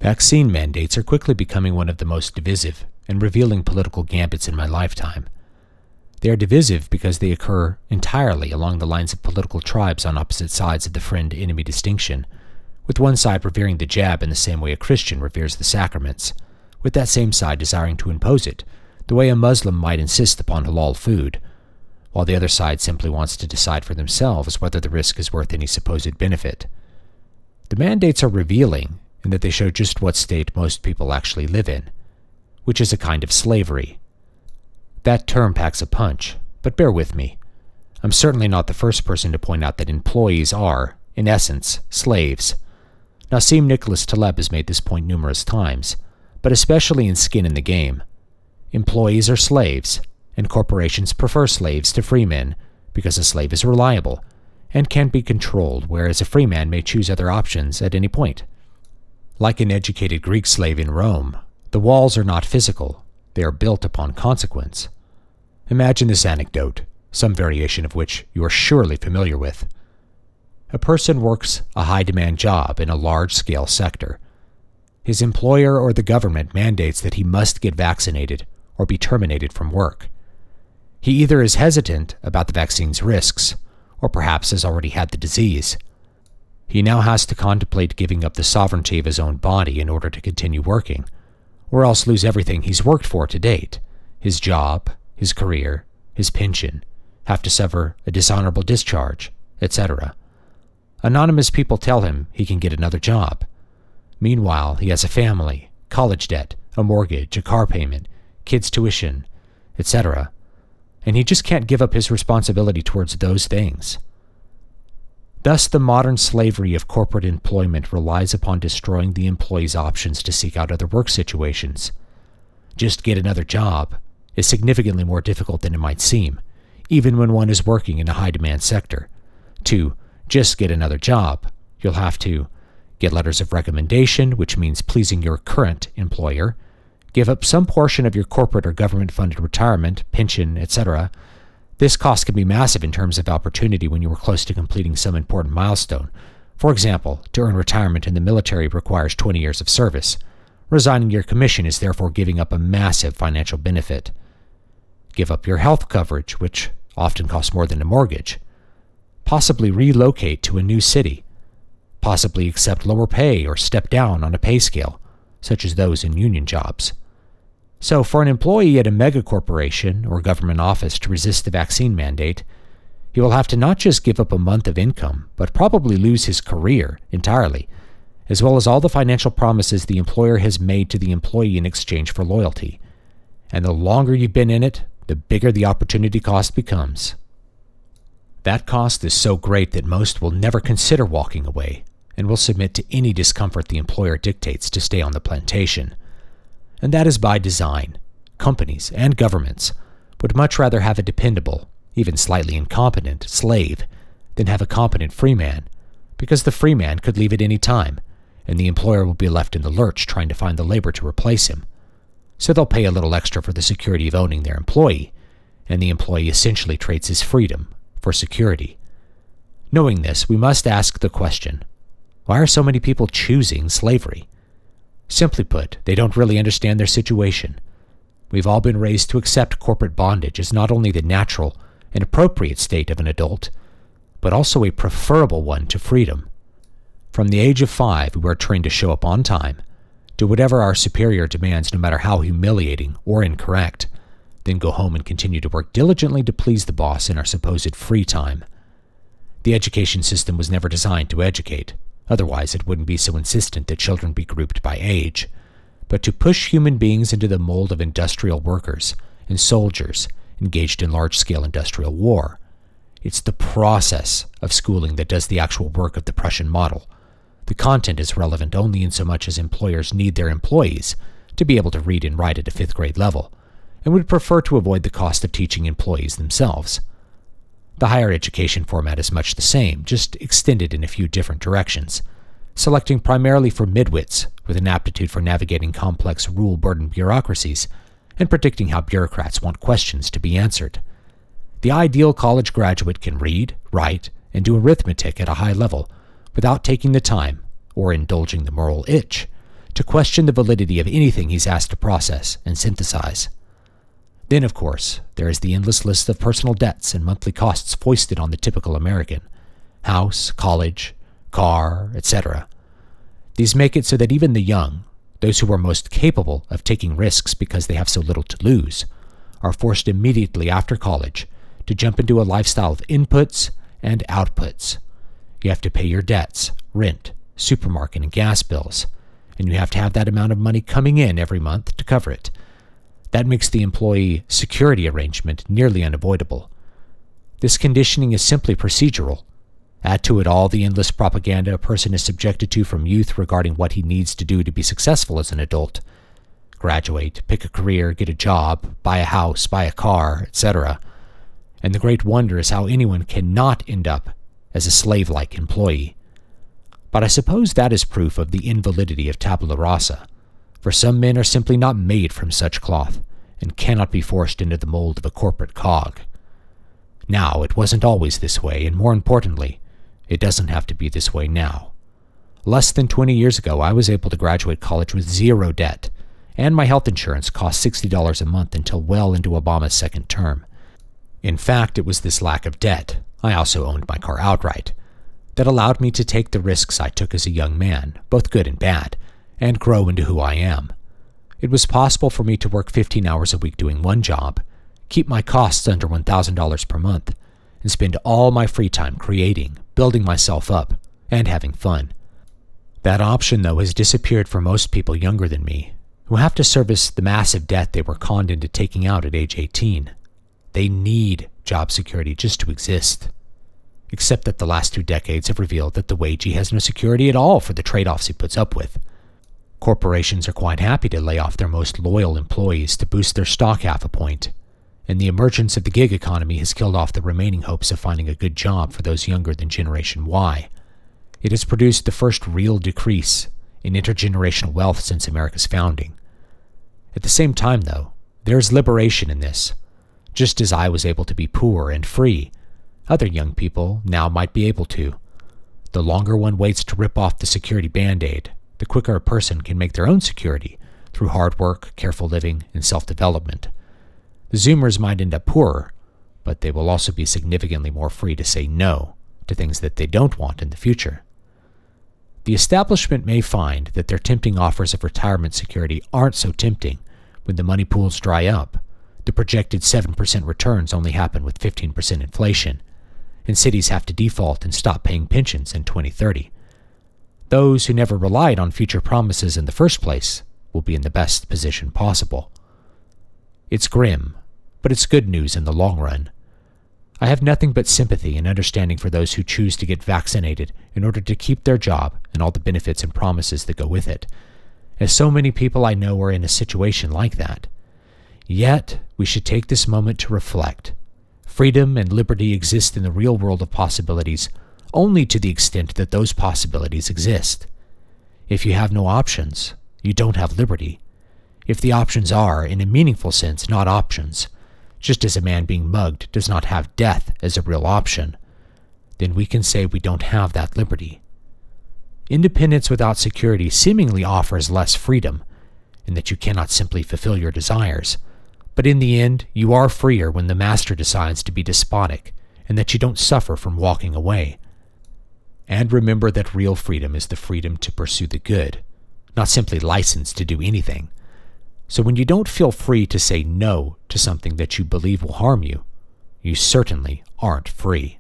Vaccine mandates are quickly becoming one of the most divisive and revealing political gambits in my lifetime. They are divisive because they occur entirely along the lines of political tribes on opposite sides of the friend-enemy distinction, with one side revering the jab in the same way a Christian reveres the sacraments, with that same side desiring to impose it, the way a Muslim might insist upon halal food, while the other side simply wants to decide for themselves whether the risk is worth any supposed benefit. The mandates are revealing in that they show just what state most people actually live in, which is a kind of slavery. That term packs a punch, but bear with me. I'm certainly not the first person to point out that employees are, in essence, slaves. Nassim Nicholas Taleb has made this point numerous times, but especially in Skin in the Game. Employees are slaves, and corporations prefer slaves to free men because a slave is reliable and can be controlled, whereas a free man may choose other options at any point. Like an educated Greek slave in Rome, the walls are not physical, they are built upon consequence. Imagine this anecdote, some variation of which you are surely familiar with. A person works a high-demand job in a large-scale sector. His employer or the government mandates that he must get vaccinated or be terminated from work. He either is hesitant about the vaccine's risks, or perhaps has already had the disease. He now has to contemplate giving up the sovereignty of his own body in order to continue working, or else lose everything he's worked for to date, his job, his career, his pension, have to suffer a dishonorable discharge, etc. Anonymous people tell him he can get another job. Meanwhile, he has a family, college debt, a mortgage, a car payment, kids' tuition, etc., and he just can't give up his responsibility towards those things. Thus, the modern slavery of corporate employment relies upon destroying the employee's options to seek out other work situations. Just get another job is significantly more difficult than it might seem, even when one is working in a high-demand sector. To just get another job, you'll have to get letters of recommendation, which means pleasing your current employer, give up some portion of your corporate or government-funded retirement, pension, etc. This cost can be massive in terms of opportunity when you are close to completing some important milestone. For example, to earn retirement in the military requires 20 years of service. Resigning your commission is therefore giving up a massive financial benefit. Give up your health coverage, which often costs more than a mortgage. Possibly relocate to a new city. Possibly accept lower pay or step down on a pay scale, such as those in union jobs. So for an employee at a megacorporation or government office to resist the vaccine mandate, he will have to not just give up a month of income, but probably lose his career entirely, as well as all the financial promises the employer has made to the employee in exchange for loyalty. And the longer you've been in it, the bigger the opportunity cost becomes. That cost is so great that most will never consider walking away and will submit to any discomfort the employer dictates to stay on the plantation. And that is by design. Companies and governments would much rather have a dependable, even slightly incompetent, slave than have a competent free man, because the free man could leave at any time, and the employer will be left in the lurch trying to find the labor to replace him. So they'll pay a little extra for the security of owning their employee, and the employee essentially trades his freedom for security. Knowing this, we must ask the question, why are so many people choosing slavery? Simply put, they don't really understand their situation. We've all been raised to accept corporate bondage as not only the natural and appropriate state of an adult, but also a preferable one to freedom. From the age of 5, we are trained to show up on time, do whatever our superior demands no matter how humiliating or incorrect, then go home and continue to work diligently to please the boss in our supposed free time. The education system was never designed to educate. Otherwise, it wouldn't be so insistent that children be grouped by age, but to push human beings into the mold of industrial workers and soldiers engaged in large-scale industrial war. It's the process of schooling that does the actual work of the Prussian model. The content is relevant only insomuch as employers need their employees to be able to read and write at a 5th grade level, and would prefer to avoid the cost of teaching employees themselves. The higher education format is much the same, just extended in a few different directions, selecting primarily for midwits with an aptitude for navigating complex rule-burdened bureaucracies and predicting how bureaucrats want questions to be answered. The ideal college graduate can read, write, and do arithmetic at a high level without taking the time or indulging the moral itch to question the validity of anything he's asked to process and synthesize. Then, of course, there is the endless list of personal debts and monthly costs foisted on the typical American: house, college, car, etc. These make it so that even the young, those who are most capable of taking risks because they have so little to lose, are forced immediately after college to jump into a lifestyle of inputs and outputs. You have to pay your debts, rent, supermarket, and gas bills, and you have to have that amount of money coming in every month to cover it. That makes the employee security arrangement nearly unavoidable. This conditioning is simply procedural. Add to it all the endless propaganda a person is subjected to from youth regarding what he needs to do to be successful as an adult. Graduate, pick a career, get a job, buy a house, buy a car, etc. And the great wonder is how anyone cannot end up as a slave-like employee. But I suppose that is proof of the invalidity of tabula rasa, for some men are simply not made from such cloth and cannot be forced into the mold of a corporate cog. Now, it wasn't always this way, and more importantly, it doesn't have to be this way now. Less than 20 years ago, I was able to graduate college with zero debt, and my health insurance cost $60 a month until well into Obama's second term. In fact, it was this lack of debt, I also owned my car outright, that allowed me to take the risks I took as a young man, both good and bad, and grow into who I am. It was possible for me to work 15 hours a week doing one job, keep my costs under $1,000 per month, and spend all my free time creating, building myself up, and having fun. That option, though, has disappeared for most people younger than me, who have to service the massive debt they were conned into taking out at age 18. They need job security just to exist. Except that the last 2 decades have revealed that the Wagie has no security at all for the trade-offs he puts up with. Corporations are quite happy to lay off their most loyal employees to boost their stock half a point, and the emergence of the gig economy has killed off the remaining hopes of finding a good job for those younger than Generation Y. It has produced the first real decrease in intergenerational wealth since America's founding. At the same time, though, there is liberation in this. Just as I was able to be poor and free, other young people now might be able to. The longer one waits to rip off the security band-aid, the quicker a person can make their own security through hard work, careful living, and self-development. The Zoomers might end up poorer, but they will also be significantly more free to say no to things that they don't want in the future. The establishment may find that their tempting offers of retirement security aren't so tempting when the money pools dry up. The projected 7% returns only happen with 15% inflation, and cities have to default and stop paying pensions in 2030. Those who never relied on future promises in the first place will be in the best position possible. It's grim, but it's good news in the long run. I have nothing but sympathy and understanding for those who choose to get vaccinated in order to keep their job and all the benefits and promises that go with it, as so many people I know are in a situation like that. Yet, we should take this moment to reflect. Freedom and liberty exist in the real world of possibilities only to the extent that those possibilities exist. If you have no options, you don't have liberty. If the options are, in a meaningful sense, not options, just as a man being mugged does not have death as a real option, then we can say we don't have that liberty. Independence without security seemingly offers less freedom, in that you cannot simply fulfill your desires, but in the end, you are freer when the master decides to be despotic, and that you don't suffer from walking away. And remember that real freedom is the freedom to pursue the good, not simply license to do anything. So when you don't feel free to say no to something that you believe will harm you, you certainly aren't free.